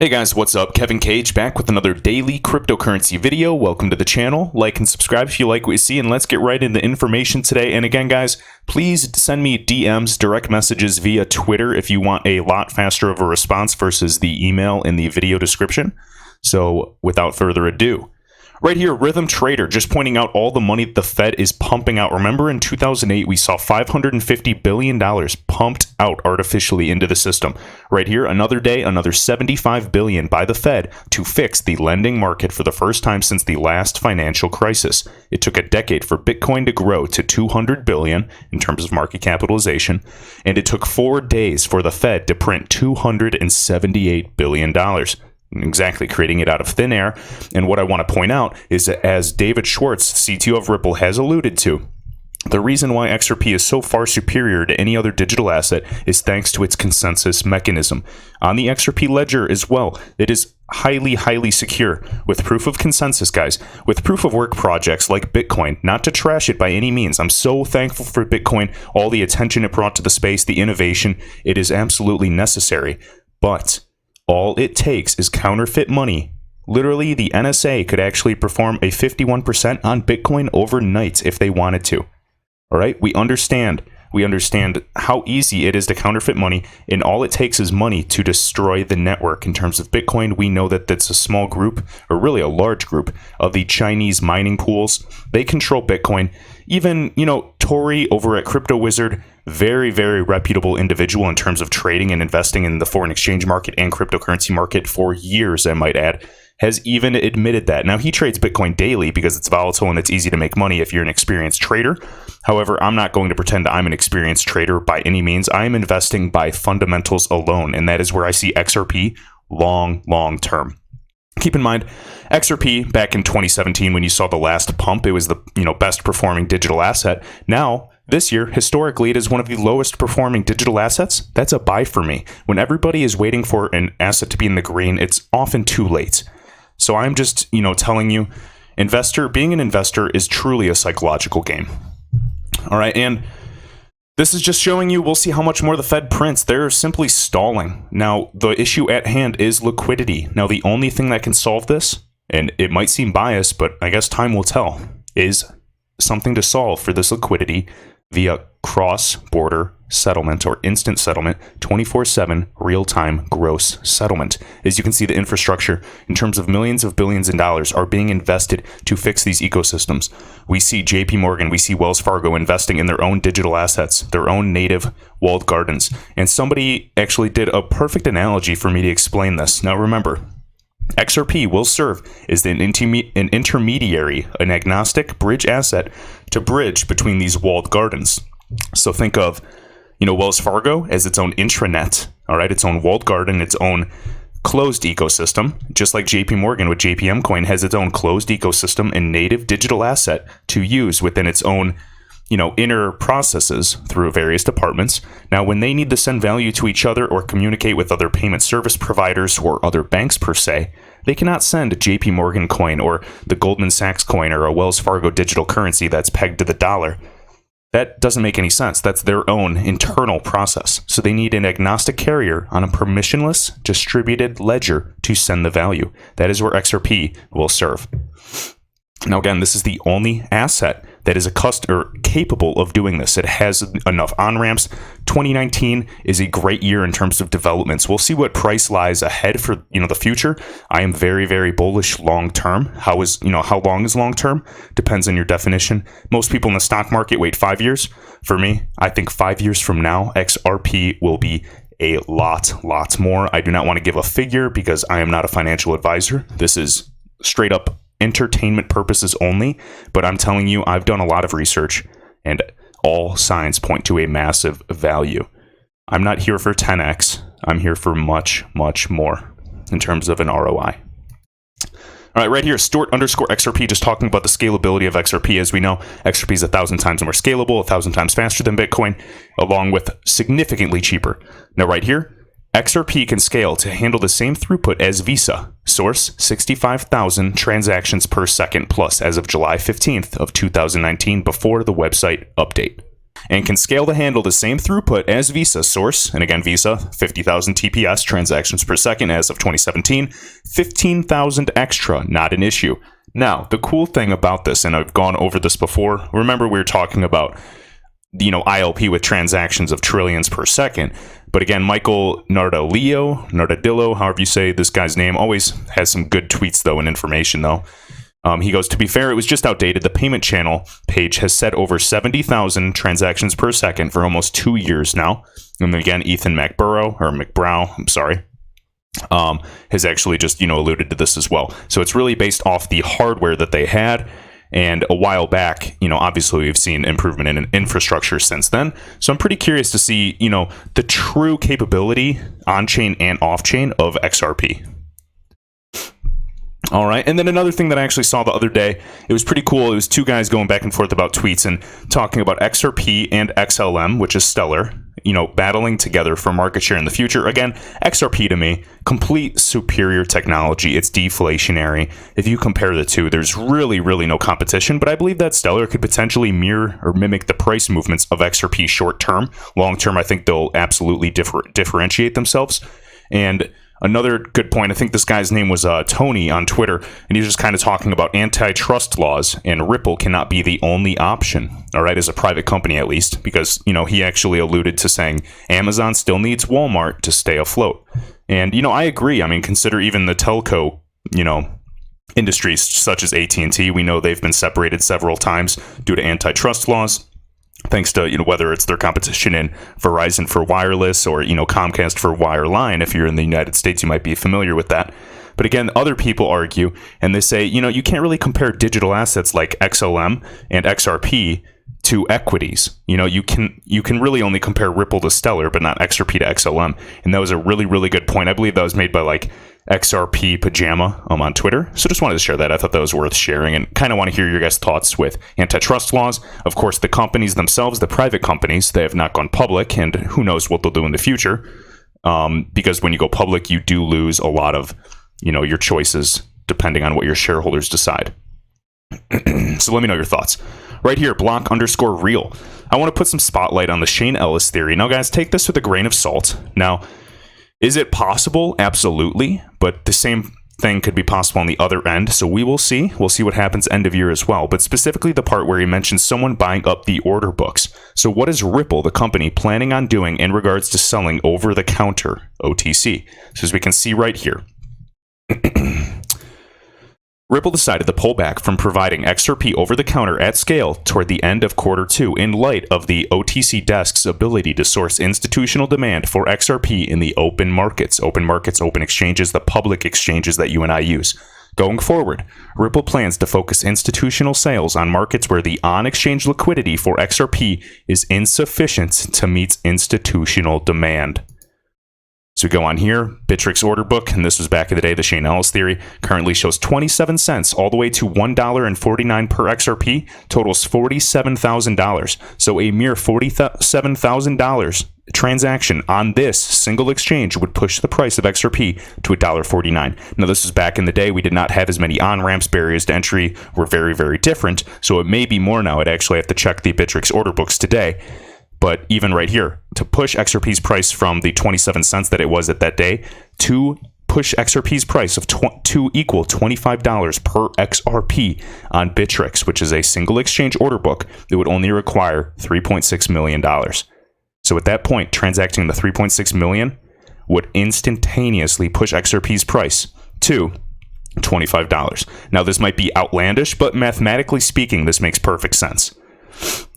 Hey guys, what's up? Kevincage back with another daily cryptocurrency video. Welcome to the channel. Like and subscribe if you like what you see, and let's get right into information today. And again, guys, please send me DMs, direct messages via Twitter if you want a lot faster of a response versus the email in the video description. So without further ado, right here, Rhythm Trader just pointing out all the money the Fed is pumping out. Remember in 2008, we saw $550 billion pumped out artificially into the system. Right here, another day, another $75 billion by the Fed to fix the lending market for the first time since the last financial crisis. It took a decade for Bitcoin to grow to $200 billion in terms of market capitalization, and it took 4 days for the Fed to print $278 billion. Exactly, creating it out of thin air. And what I want to point out is that, as David Schwartz, CTO of Ripple, has alluded to, the reason why XRP is so far superior to any other digital asset is thanks to its consensus mechanism. On the XRP ledger as well, it is highly secure with proof of consensus, guys, with proof of work projects like Bitcoin. Not to trash it by any means. I'm so thankful for Bitcoin, all the attention it brought to the space, the innovation. It is absolutely necessary. But all it takes is counterfeit money. Literally, the NSA could actually perform a 51% on Bitcoin overnight if they wanted to. All right, we understand how easy it is to counterfeit money, and all it takes is money to destroy the network. In terms of Bitcoin, we know that that's a small group, or really a large group, of the Chinese mining pools. They control Bitcoin. Even, Tori over at Crypto Wizard, very reputable individual in terms of trading and investing in the foreign exchange market and cryptocurrency market for years, I might add, has even admitted that. Now, he trades Bitcoin daily because it's volatile and it's easy to make money if you're an experienced trader. However, I'm not going to pretend I'm an experienced trader by any means. I am investing by fundamentals alone, and that is where I see XRP long term. Keep in mind, XRP back in 2017, when you saw the last pump, it was the best performing digital asset. Now, this year, historically, it is one of the lowest performing digital assets. That's a buy for me. When everybody is waiting for an asset to be in the green, it's often too late. So I'm just, telling you, being an investor is truly a psychological game. All right, and this is just showing you, we'll see how much more the Fed prints. They're simply stalling. Now, the issue at hand is liquidity. Now, the only thing that can solve this, and it might seem biased, but I guess time will tell, is something to solve for this liquidity via cross-border settlement or instant settlement, 24/7 real-time gross settlement. As you can see, the infrastructure in terms of millions of billions in dollars are being invested to fix these ecosystems. We see JP Morgan, we see Wells Fargo investing in their own digital assets, their own native walled gardens. And somebody actually did a perfect analogy for me to explain this. Now remember, XRP will serve as an intermediary, an agnostic bridge asset to bridge between these walled gardens. So think of, Wells Fargo as its own intranet, all right, its own walled garden, its own closed ecosystem, just like JP Morgan with JPM Coin has its own closed ecosystem and native digital asset to use within its own inner processes through various departments. Now, when they need to send value to each other or communicate with other payment service providers or other banks per se, they cannot send a JP Morgan coin or the Goldman Sachs coin or a Wells Fargo digital currency that's pegged to the dollar. That doesn't make any sense. That's their own internal process. So they need an agnostic carrier on a permissionless distributed ledger to send the value. That is where XRP will serve. Now, again, this is the only asset that is capable of doing this. It has enough on-ramps. 2019 is a great year in terms of developments. We'll see what price lies ahead for the future. I am very bullish long term. How long is long term? Depends on your definition. Most people in the stock market wait 5 years. For me, I think 5 years from now, XRP will be a lot more. I do not want to give a figure because I am not a financial advisor. This is straight up entertainment purposes only, but I'm telling you, I've done a lot of research and all signs point to a massive value. I'm not here for 10x. I'm here for much more in terms of an ROI. All right, right here, Stort_XRP, just talking about the scalability of XRP. As we know, XRP is 1,000 times more scalable, 1,000 times faster than Bitcoin, along with significantly cheaper. Now, right here, XRP can scale to handle the same throughput as Visa. Source, 65,000 transactions per second plus as of July 15th of 2019 before the website update. and can scale to handle the same throughput as Visa source. And again, Visa, 50,000 TPS transactions per second as of 2017, 15,000 extra, not an issue. Now, the cool thing about this, and I've gone over this before, remember we were talking about, ILP with transactions of trillions per second. But again, Michael Nardillo, however you say this guy's name, always has some good tweets though and information though. He goes, to be fair, it was just outdated. The payment channel page has said over 70,000 transactions per second for almost 2 years now. And again, Ethan McBrow, I'm sorry, has actually just, alluded to this as well. So it's really based off the hardware that they had. And a while back, obviously we've seen improvement in infrastructure since then. So I'm pretty curious to see, the true capability on-chain and off-chain of XRP. All right. And then another thing that I actually saw the other day, it was pretty cool. It was two guys going back and forth about tweets and talking about XRP and XLM, which is Stellar, battling together for market share in the future. Again, XRP to me, complete superior technology. It's deflationary. If you compare the two, there's really, really no competition. But I believe that Stellar could potentially mirror or mimic the price movements of XRP short term. Long term, I think they'll absolutely differentiate themselves. And another good point, I think this guy's name was Tony on Twitter, and he was just kind of talking about antitrust laws, and Ripple cannot be the only option, all right, as a private company at least, because, he actually alluded to saying Amazon still needs Walmart to stay afloat. And, I agree. I mean, consider even the telco, industries such as AT&T. We know they've been separated several times due to antitrust laws. Thanks to, whether it's their competition in Verizon for wireless or, Comcast for wireline. If you're in the United States, you might be familiar with that. But again, other people argue and they say, you can't really compare digital assets like XLM and XRP to equities. You can really only compare Ripple to Stellar, but not XRP to XLM. And that was a really, really good point. I believe that was made by XRP Pajama on Twitter. So just wanted to share that. I thought that was worth sharing and kind of want to hear your guys' thoughts with antitrust laws. Of course, the companies themselves, the private companies, they have not gone public, and who knows what they'll do in the future. Because when you go public, you do lose a lot of, your choices depending on what your shareholders decide. So let me know your thoughts. Right here, block_real. I want to put some spotlight on the Shane Ellis theory. Now, guys, take this with a grain of salt. Now, is it possible? Absolutely. But the same thing could be possible on the other end. So we will see. We'll see what happens end of year as well. But specifically the part where he mentions someone buying up the order books. So what is Ripple, the company, planning on doing in regards to selling over-the-counter OTC? So as we can see right here, Ripple decided to pull back from providing XRP over-the-counter at scale toward the end of Q2 in light of the OTC desk's ability to source institutional demand for XRP in the open markets, open exchanges, the public exchanges that you and I use. Going forward, Ripple plans to focus institutional sales on markets where the on-exchange liquidity for XRP is insufficient to meet institutional demand. So we go on here, Bitrue order book, and this was back in the day, the Shane Ellis theory, currently shows 27 cents all the way to $1.49 per XRP, totals $47,000. So a mere $47,000 transaction on this single exchange would push the price of XRP to $1.49. Now, this was back in the day. We did not have as many on-ramps. Barriers to entry were very, very different. So it may be more now. I'd actually have to check the Bitrue order books today. But even right here, to push XRP's price from the 27 cents that it was at that day to push XRP's price to equal $25 per XRP on Bitrue, which is a single exchange order book, it would only require $3.6 million. So at that point, transacting the $3.6 million would instantaneously push XRP's price to $25. Now, this might be outlandish, but mathematically speaking, this makes perfect sense.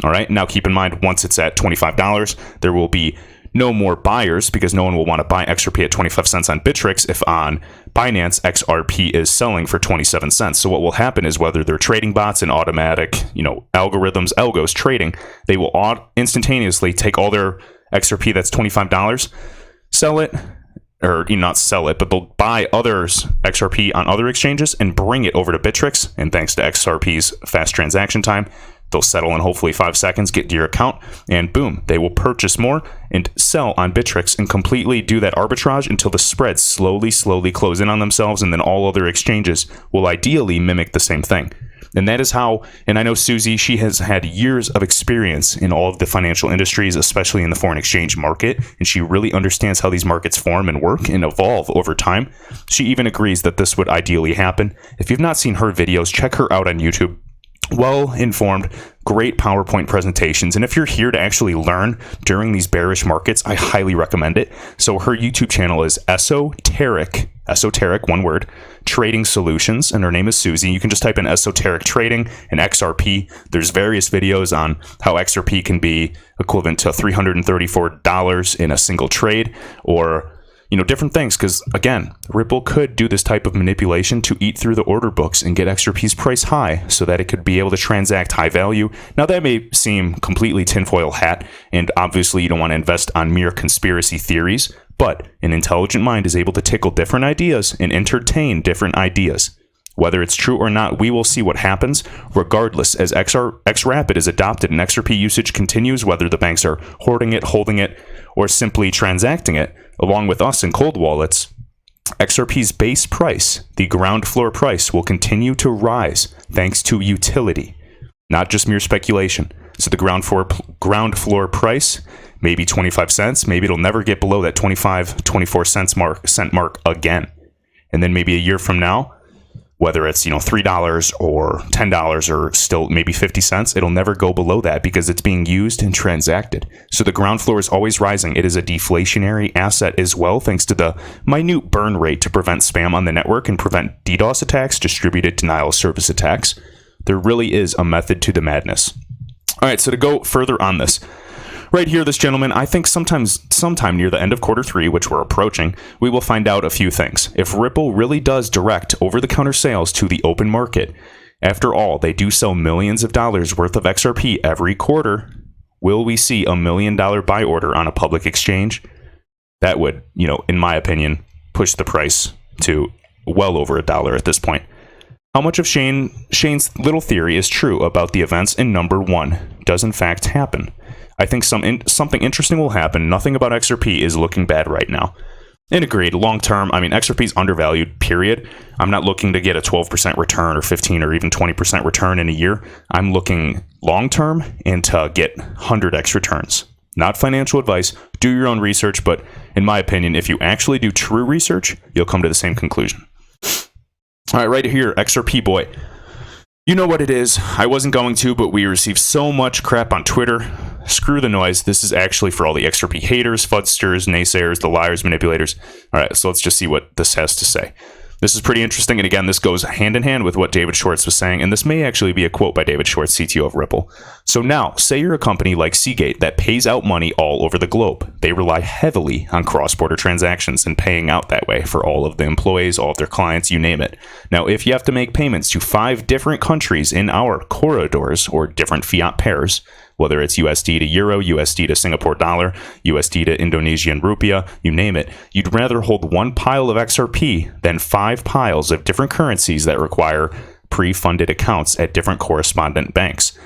All right. Now, keep in mind, once it's at $25, there will be no more buyers because no one will want to buy XRP at 25 cents on Bitrue if on Binance XRP is selling for 27 cents. So what will happen is whether they're trading bots and automatic, algorithms, algos trading, they will instantaneously take all their XRP that's $25, sell it, or not sell it, but they'll buy others XRP on other exchanges and bring it over to Bitrue. And thanks to XRP's fast transaction time, They'll settle in hopefully 5 seconds, get to your account, and boom, they will purchase more and sell on Bittrex and completely do that arbitrage until the spreads slowly close in on themselves, and then all other exchanges will ideally mimic the same thing. And that is how, and I know Susie, she has had years of experience in all of the financial industries, especially in the foreign exchange market, and she really understands how these markets form and work and evolve over time. She even agrees that this would ideally happen. If you've not seen her videos, check her out on YouTube. Well-informed, great PowerPoint presentations. And if you're here to actually learn during these bearish markets, I highly recommend it. So her YouTube channel is Esoteric, one word, Trading Solutions, and her name is Susie. You can just type in esoteric trading and XRP. There's various videos on how XRP can be equivalent to $334 in a single trade, or different things, because again, Ripple could do this type of manipulation to eat through the order books and get XRP's price high so that it could be able to transact high value. Now, that may seem completely tinfoil hat, and obviously you don't want to invest on mere conspiracy theories, but an intelligent mind is able to tickle different ideas and entertain different ideas. Whether it's true or not, we will see what happens regardless as XRapid is adopted and XRP usage continues, whether the banks are hoarding it, holding it, or simply transacting it, along with us in cold wallets. XRP's base price, the ground floor price, will continue to rise thanks to utility, not just mere speculation. So the ground floor price, maybe 25 cents, maybe it'll never get below that 24 cent mark again. And then maybe a year from now, whether it's $3 or $10 or still maybe 50 cents, it'll never go below that because it's being used and transacted. So the ground floor is always rising. It is a deflationary asset as well, thanks to the minute burn rate to prevent spam on the network and prevent DDoS attacks, distributed denial of service attacks. There really is a method to the madness. All right, so to go further on this, right here, this gentleman, I think sometime near the end of Q3, which we're approaching, we will find out a few things. If Ripple really does direct over-the-counter sales to the open market, after all, they do sell millions of dollars worth of XRP every quarter, will we see $1 million buy order on a public exchange? That would, in my opinion, push the price to well over $1 at this point. How much of Shane's little theory is true about the events in number 1 does in fact happen? I think something interesting will happen. Nothing about XRP is looking bad right now. And agreed, long term, XRP is undervalued, period. I'm not looking to get a 12% return or 15 or even 20% return in a year. I'm looking long term and to get 100x returns. Not financial advice. Do your own research, but in my opinion, if you actually do true research, you'll come to the same conclusion. All right, right here, XRP boy. You know what it is. I wasn't going to, but we received so much crap on Twitter. Screw the noise. This is actually for all the XRP haters, fudsters, naysayers, the liars, manipulators. All right, so let's just see what this has to say. This is pretty interesting, and again, this goes hand in hand with what David Schwartz was saying, and this may actually be a quote by David Schwartz, CTO of Ripple. So now, say you're a company like Seagate that pays out money all over the globe. They rely heavily on cross-border transactions and paying out that way for all of the employees, all of their clients, you name it. Now, if you have to make payments to 5 different countries in our corridors, or different fiat pairs, whether it's USD to Euro, USD to Singapore dollar, USD to Indonesian rupiah, you name it, you'd rather hold one pile of XRP than 5 piles of different currencies that require pre-funded accounts at different correspondent banks.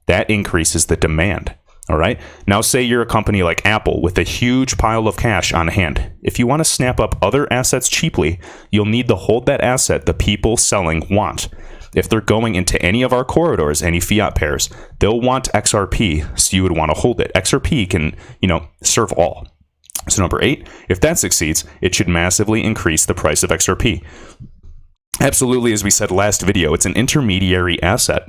That increases the demand. All right. Now, say you're a company like Apple with a huge pile of cash on hand. If you want to snap up other assets cheaply, you'll need to hold that asset the people selling want. If they're going into any of our corridors, any fiat pairs, they'll want XRP, so you would want to hold it. XRP can, serve all. So number 8, if that succeeds, it should massively increase the price of XRP. Absolutely, as we said last video, it's an intermediary asset.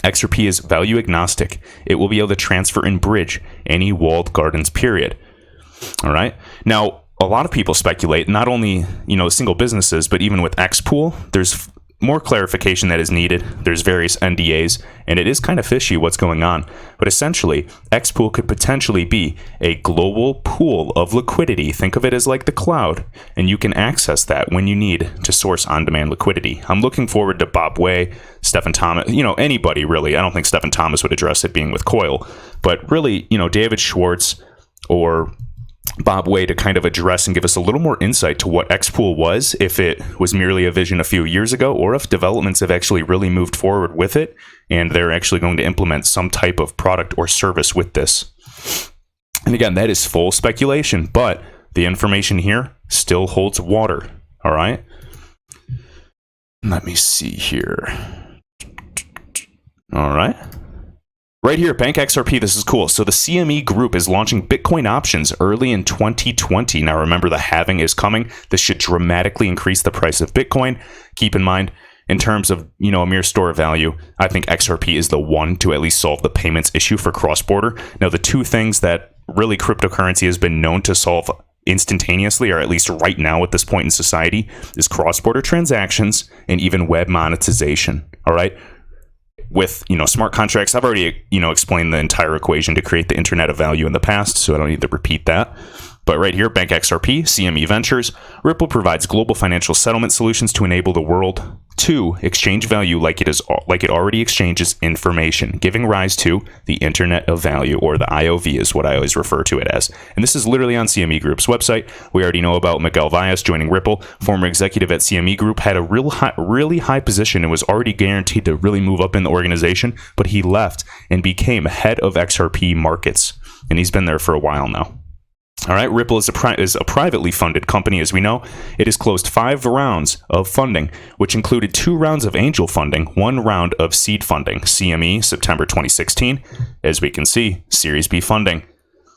XRP is value agnostic. It will be able to transfer and bridge any walled gardens, period. All right. Now, a lot of people speculate, not only, single businesses, but even with Xpool, there's more clarification that is needed. There's various NDAs, and it is kind of fishy what's going on. But essentially, Xpool could potentially be a global pool of liquidity. Think of it as like the cloud, and you can access that when you need to source on-demand liquidity. I'm looking forward to Bob Way, Stephen Thomas, anybody really. I don't think Stephen Thomas would address it being with Coil, but really, David Schwartz or Bob Way to kind of address and give us a little more insight to what Xpool was, if it was merely a vision a few years ago, or if developments have actually really moved forward with it, and they're actually going to implement some type of product or service with this. And again, that is full speculation, but the information here still holds water. All right. Let me see here. All right. Right here, Bank XRP, this is cool. So the CME group is launching Bitcoin options early in 2020. Now remember, the halving is coming. This should dramatically increase the price of Bitcoin. Keep in mind, in terms of, a mere store value, I think XRP is the one to at least solve the payments issue for cross-border. Now, the two things that really cryptocurrency has been known to solve instantaneously, or at least right now at this point in society, is cross-border transactions and even web monetization. All right. With, smart contracts, I've already, explained the entire equation to create the internet of value in the past, so I don't need to repeat that. But right here, Bank XRP, CME Ventures, Ripple provides global financial settlement solutions to enable the world to exchange value like it already exchanges information, giving rise to the Internet of Value, or the IOV is what I always refer to it as. And this is literally on CME Group's website. We already know about Miguel Valles joining Ripple. Former executive at CME Group, had a really high position and was already guaranteed to really move up in the organization, but he left and became head of XRP markets, and he's been there for a while now. All right, Ripple is a privately funded company, as we know. It has closed 5 rounds of funding, which included 2 rounds of angel funding, 1 round of seed funding. CME, September 2016. As we can see, Series B funding.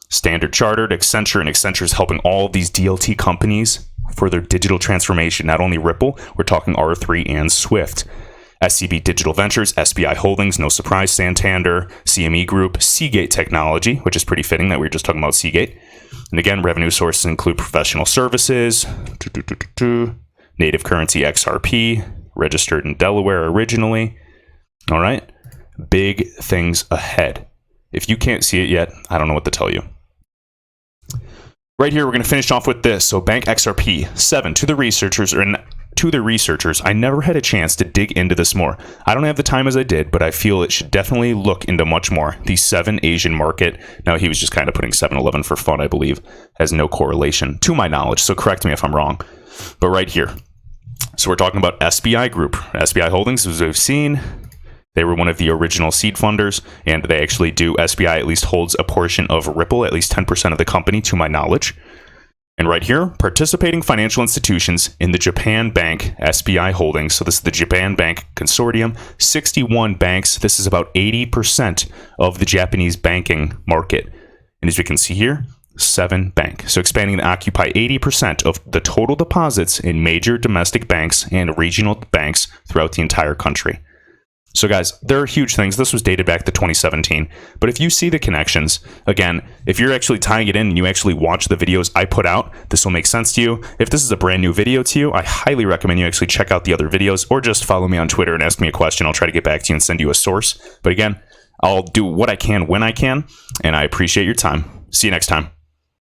Standard Chartered, Accenture, and Accenture is helping all of these DLT companies for their digital transformation. Not only Ripple, we're talking R3 and Swift. SCB Digital Ventures, SBI Holdings, no surprise, Santander, CME Group, Seagate Technology, which is pretty fitting that we were just talking about Seagate. And again, revenue sources include professional services, native currency XRP, registered in Delaware originally. All right, big things ahead. If you can't see it yet, I don't know what to tell you. Right here, we're going to finish off with this. So Bank XRP, 7 to the researchers, I never had a chance to dig into this more. I don't have the time as I did, but I feel it should definitely look into much more. The 7 Asian market, now he was just kind of putting 7-Eleven for fun, I believe, has no correlation to my knowledge, so correct me if I'm wrong. But right here, so we're talking about SBI Group. SBI Holdings, as we've seen, they were one of the original seed funders, and they actually do, SBI at least holds a portion of Ripple, at least 10% of the company, to my knowledge. And right here, participating financial institutions in the Japan Bank SBI Holdings. So this is the Japan Bank Consortium, 61 banks. This is about 80% of the Japanese banking market. And as we can see here, 7 banks. So expanding to occupy 80% of the total deposits in major domestic banks and regional banks throughout the entire country. So guys, there are huge things. This was dated back to 2017. But if you see the connections, again, if you're actually tying it in and you actually watch the videos I put out, this will make sense to you. If this is a brand new video to you, I highly recommend you actually check out the other videos, or just follow me on Twitter and ask me a question. I'll try to get back to you and send you a source. But again, I'll do what I can when I can, and I appreciate your time. See you next time.